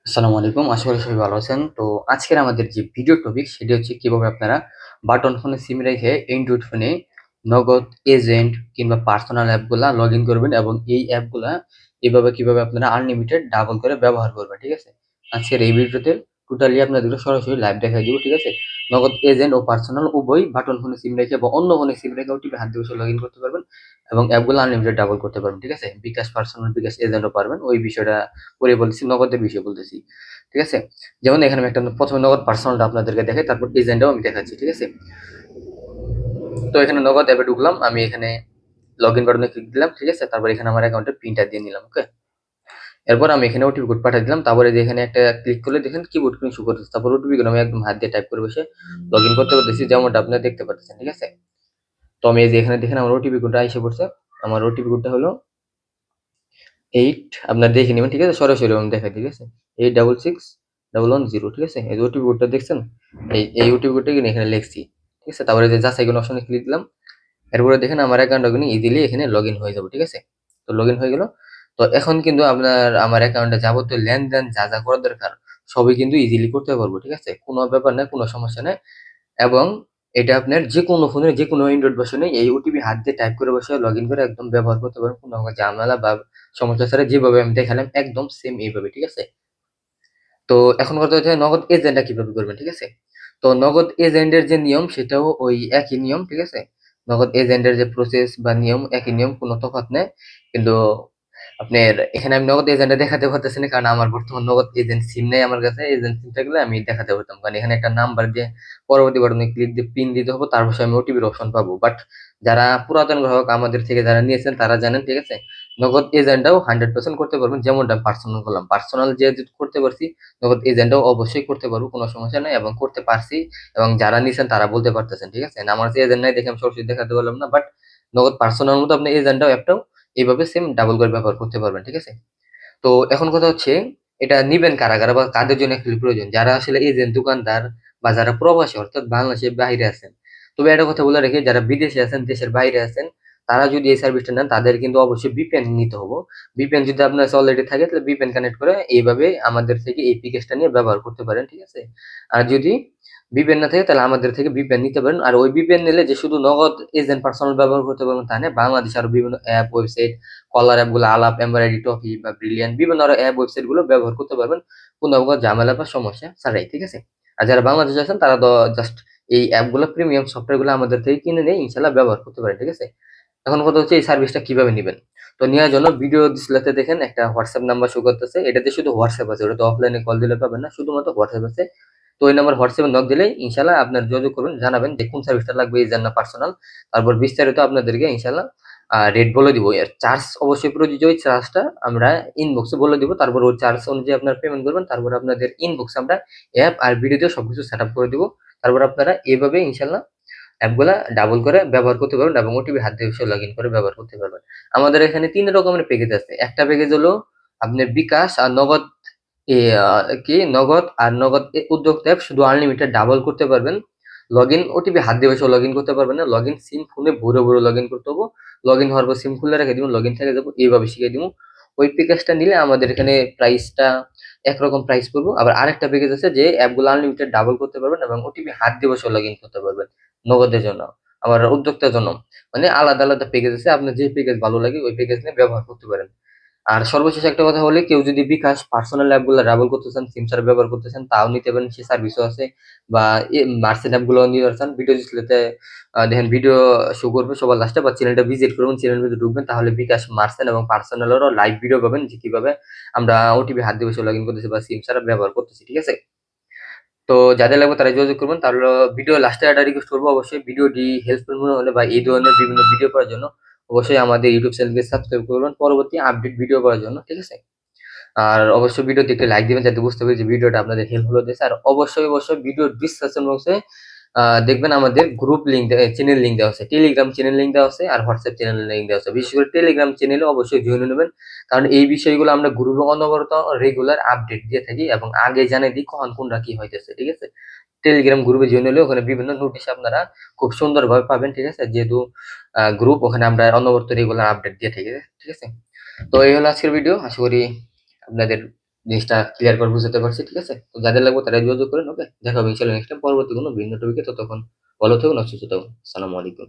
আসসালামু আলাইকুম। আশা করি সবাই ভালো আছেন। তো আজকের আমাদের যে ভিডিও টপিক সেটি হচ্ছে কিভাবে আপনারা বাটন ফোনে সিম রেখে অ্যান্ড্রয়েড ফোনে নগদ, এজেন্ট কিংবা পার্সোনাল অ্যাপগুলা লগইন করবেন এবং এই অ্যাপগুলা এভাবে কিভাবে আপনারা আনলিমিটেড ডাবল করে ব্যবহার করবেন, ঠিক আছে? আজকের এই ভিডিওতে টোটালি আপনাদেরকে সরাসরি লাইভ দেখাই দিব, ঠিক আছে? নগদ, এজেন্ট ও পার্সোনাল উভয়ই বাটন ফোনে সিম রেখে বা অন্য ফোনে সিম রেখে ওটিপি হাত দিয়ে বসে লগইন করতে পারবেন এবং অ্যাপগুলো আনলিমিটেড ডাবল করতে পারবেন, ঠিক আছে? বিকাশ পার্সোনাল, বিকাশ এজেন্টও পারবেন। ওই বিষয়টা পরে বলতেছি, নগদের বিষয়ে বলতেছি। ঠিক আছে? যেমন এখানে আমি একটা প্রথমে নগদ পার্সোনালটা আপনাদেরকে দেখাই, তারপর এজেন্টটাও আমি দেখাচ্ছি, ঠিক আছে? তো এখানে নগদ অ্যাপে ঢুকলাম, আমি এখানে লগ ইন বাটনে ক্লিক দিলাম, ঠিক আছে? তারপর এখানে আমার অ্যাকাউন্টের পিনটা দিয়ে নিলাম, ওকে? এরপর আমি এখানে ওটিপি কোড পাঠিয়ে দিলাম, তারপরে যে এখানে একটা ক্লিক করলে দেখেন কিবোর্ড স্ক্রিন শো করতেছে, তারপর ওটিপি কোড আমি একদম হাত দিয়ে টাইপ করে বসে লগ ইন করতে পারতেছি, যেমনটা আপনারা দেখতে পাচ্ছেন, ঠিক আছে? তো আমি এই যে এখানে দেখেন আমার ওটিপি কোডটা এসে পড়ছে। আমার ওটিপি কোডটা হলো 8, আপনারা দেখে নেবেন, ঠিক আছে? সরাসরি আমি দেখাই, ঠিক আছে? 866110, ঠিক আছে? এই যে ওটিপি কোডটা দেখছেন, এই ওটিপি কোডটা কিন্তু এখানে লিখছি, ঠিক আছে? তারপরে যে যাচাই কোন অপশনে ক্লিক দিলাম, এরপরে দেখেন আমার অ্যাকাউন্টটা কিন্তু ইজিলি এখানে লগ ইন হয়ে যাবে, ঠিক আছে? তো লগ ইন হয়ে গেল। তো এখন কিন্তু আপনার আমার অ্যাকাউন্টে যাবতীয় লেনদেন যা যা করা দরকার সবই কিন্তু ইজিলি করতে পারবো, ঠিক আছে? কোনো ব্যাপার না, কোনো সমস্যা নেই। এবং এটা আপনার যেকোনো ফোনের যেকোনো অ্যান্ড্রয়েড ভার্সনে এই ওটিপি হাত দিয়ে টাইপ করে বসে লগ ইন করে একদম ব্যবহার করতে পারেন, কোনো রকম ঝামেলা বা সমস্যা ছাড়া, যেভাবে আমি দেখালাম একদম সেম এইভাবে, ঠিক আছে? তো এখন কথা হচ্ছে নগদ এজেন্টটা কিভাবে করবেন, ঠিক আছে? তো নগদ এজেন্টের যে নিয়ম সেটাও ওই একই নিয়ম, ঠিক আছে? নগদ এজেন্টের যে প্রসেস বা নিয়ম একই নিয়ম, কোনো তফাৎ নেই। কিন্তু আপনার এখানে আমি নগদ এজেন্টে দেখাতে পারতেছি না, কারণ আমার বর্তমান নগদ এজেন্ট সিম নেই আমার কাছে। এজেন্ট সিম থাকলে আমি দেখাতে পারতাম, কারণ এখানে একটা নাম্বার দিয়ে পরবর্তী বাটনে ক্লিক দিয়ে পিন দিতে হবে, তারপর আমি ওটিপির অপশন পাবো। বাট যারা পুরাতন গ্রাহক আমাদের থেকে যারা নিয়েছেন তারা জানেন, ঠিক আছে? নগদ এজেন্টটাও 100% করতে পারবেন, যেমনটা পার্সোনাল করলাম। পার্সোনাল যে করতে পারছি, নগদ এজেন্টটাও অবশ্যই করতে পারবো, কোনো সমস্যা নাই, এবং করতে পারছি। এবং যারা নিছেন তারা বলতে পারতেছেন, ঠিক আছে? আমার যে এজেন্ট নাই দেখে আমি সরাসরি দেখাতে পারলাম না, বাট নগদ পার্সোনাল মতো আপনি এজেন্টটাও অ্যাপটাও এইভাবে সেম ডাবল করে ব্যবহার করতে পারবেন, ঠিক আছে? তো এখন কথা হচ্ছে এটা নিবেন কারা কারা বা কাদের জন্য আসলে প্রয়োজন, যারা আসলে এজেন্ট, দোকানদার বা যারা প্রবাসী অর্থাৎ বাংলাদেশের বাইরে আছেন। তবে একটা কথা বলে রাখি, যারা বিদেশে আছেন, দেশের বাইরে আছেন, তারা যদি এই সার্ভিসটা নেন তাদের কিন্তু অবশ্যই ভিপিএন নিতে হবে। ভিপিএন যদি আপনার অলরেডি থাকে তাহলে ভিপিএন কানেক্ট করে এইভাবে আমাদের থেকে এই প্যাকেজটা নিয়ে ব্যবহার করতে পারেন, ঠিক আছে? আর যদি ভিপিএন না থাকে তাহলে আমাদের থেকে ভিপিএন নিতে পারেন। আর ওই ভিপিএন নিলে যে শুধু নগদ এজেন্ট পার্সোনাল ব্যবহার করতে পারবেন তা না, বাংলাদেশে আরো বিভিন্ন অ্যাপ, ওয়েবসাইট, কলার অ্যাপগুলো, আলাপ, এমব্রয়ডারি, টকি বা ব্রিলিয়ান্ট, বিভিন্ন আরো অ্যাপ, ওয়েবসাইট গুলো ব্যবহার করতে পারবেন কোনো প্রকার ঝামেলা বা সমস্যা ছাড়াই, ঠিক আছে? আর যারা বাংলাদেশে আছেন তারা তো জাস্ট এই অ্যাপগুলো, প্রিমিয়াম সফটওয়্যার গুলো আমাদের থেকে কিনে নিয়ে ইনশাল্লাহ ব্যবহার করতে পারেন, ঠিক আছে? এখন কথা হচ্ছে এই সার্ভিসটা কিভাবে নিবেন। তো নেওয়ার জন্য ভিডিও ডিসপ্লেতে দেখেন একটা হোয়াটসঅ্যাপ নাম্বার শো করতেছে, এটাতে শুধু হোয়াটসঅ্যাপ আছে, ওটা তো অফলাইনে কল দিলে পাবেন না, শুধুমাত্র হোয়াটসঅ্যাপ আছে। তো ওই নাম্বার হোয়াটসঅ্যাপে নক দিলেই ইনশাল্লাহ আপনার যোগাযোগ করবেন, জানাবেন যে কোন সার্ভিসটা লাগবে, এই জান্না পার্সোনাল। তারপর বিস্তারিত আপনাদেরকে ইনশাল্লাহ রেট বলে দিব। এর চার্জ অবশ্যই প্রযোজ্য, ওই চার্জটা আমরা ইনবক্সে বলে দিব। তারপর ওই চার্জ অনুযায়ী আপনারা পেমেন্ট করবেন, তারপর আপনাদের ইনবক্সে আমরা অ্যাপ আর ভিডিওতে সবকিছু সেট আপ করে দিব। তারপর আপনারা এভাবে ইনশাল্লাহ অ্যাপগুলা ডাবল করে ব্যবহার করতে পারবেন এবং ওটিপি হাত দিয়ে লগ ইন করে ব্যবহার করতে পারবেন। আমাদের এখানে ৩ রকমের প্যাকেজ আছে। একটা প্যাকেজ হলো আপনার বিকাশ আর নগদ, এ নগদ আর নগদ উদ্যোক্তা অ্যাপ, শুধু আনলিমিটেড ডাবল করতে পারবেন। লগইন ওটিপি হাত দিয়ে বসে লগইন করতে পারবেন না। লগইন সিম ফোনে ভরে লগইন করতে হবে। লগইন হওয়ার পর সিম খুলে রেখে দিবেন, লগইন থেকে যাবো, এইভাবে শিখিয়ে দিব। ওই প্যাকেজটা নিলে আমাদের এখানে প্রাইসটা একরকম প্রাইস পড়বো। আবার আরেকটা প্যাকেজ আছে যে অ্যাপগুলো আনলিমিটেড ডাবল করতে পারবেন এবং ওটিপি হাত দিয়ে বসে লগইন করতে পারবেন নগদের জন্য, আবার উদ্যোক্তার জন্য। মানে আলাদা আলাদা প্যাকেজ আছে, আপনার যে প্যাকেজ ভালো লাগে ওই প্যাকেজ নিয়ে ব্যবহার করতে পারেন। আর সর্বশেষ একটা কথা হলে, কেউ যদি বিকাশ পার্সোনাল অ্যাপগুলো ডাবল করতে চান, সিম ছাড়া ব্যবহার করতে চান, তাও নিতে পারেন, সে সার্ভিসও আছে। বা মার্চেন্ট অ্যাপগুলো নিতে চান, ভিডিও ডিসপ্লেতে দেখেন ভিডিও শো করবে সবার লাস্টে, বা চ্যানেলটা ভিজিট করবেন, চ্যানেল ভিতরে ঢুকবেন, তাহলে বিকাশ, মার্চেন্ট এবং পার্সোনালেরও লাইভ ভিডিও পাবেন যে কিভাবে আমরা ওটিপি হাত দিয়ে বসে লগ ইন করতেছি বা সিম ছাড়া ব্যবহার করতেছি, ঠিক আছে? তো যাদের লাগবে তারা যোগাযোগ করবেন। তাহলে ভিডিও লাস্টে একটা রিকোয়েস্ট করবো, অবশ্যই ভিডিওটি হেল্পফুল মনে হলে বা এই ধরনের বিভিন্ন ভিডিও পাওয়ার জন্য অবশ্যই আমাদের ইউটিউব চ্যানেলকে সাবস্ক্রাইব করবেন পরবর্তী আপডেট ভিডিও পাওয়ার জন্য, ঠিক আছে? আর অবশ্যই ভিডিওতে একটি লাইক দিবেন যাতে বুঝতে পারি যে ভিডিওটা আপনাদের হেল্পফুল হতেছে। আর অবশ্যই ভিডিও ডিসক্রিপশন বক্সে দেখবেন আমাদের গ্রুপ লিঙ্ক, চ্যানেল লিঙ্ক দেওয়া আছে, টেলিগ্রাম চ্যানেল লিঙ্ক দেওয়া আছে আর হোয়াটসঅ্যাপ চ্যানেল লিঙ্ক দেওয়া আছে। বিশেষ করে টেলিগ্রাম চ্যানেলে অবশ্যই জয়েন হয়ে নেবেন, কারণ এই বিষয়গুলো আমরা গ্রুপে অনবরত রেগুলার আপডেট দিয়ে থাকি এবং আগে জানিয়ে দিই কখন কোনটা কি হইতেছে, ঠিক আছে? টেলিগ্রাম গ্রুপে জয়েন হলে ওখানে বিভিন্ন নোটিশ আপনারা খুব সুন্দরভাবে পাবেন, ঠিক আছে? যেহেতু গ্রুপ, ওখানে আমরা অনবরত রেগুলার আপডেট দিয়ে থাকি, ঠিক আছে? তো এই হলো আজকের ভিডিও। আশা করি আপনাদের জিনিসটা ক্লিয়ার করে বুঝাতে পারছি, ঠিক আছে? তো যাদের লাগবে তারাই যোগাযোগ করেন, ওকে? দেখা হবে ইনশাআল্লাহ নেক্সট টাইম পরবর্তী কোনো ভিন্ন টপিকে। ততক্ষণ ভালো থাকুন, সুস্থ থাকুন। আসসালামু আলাইকুম।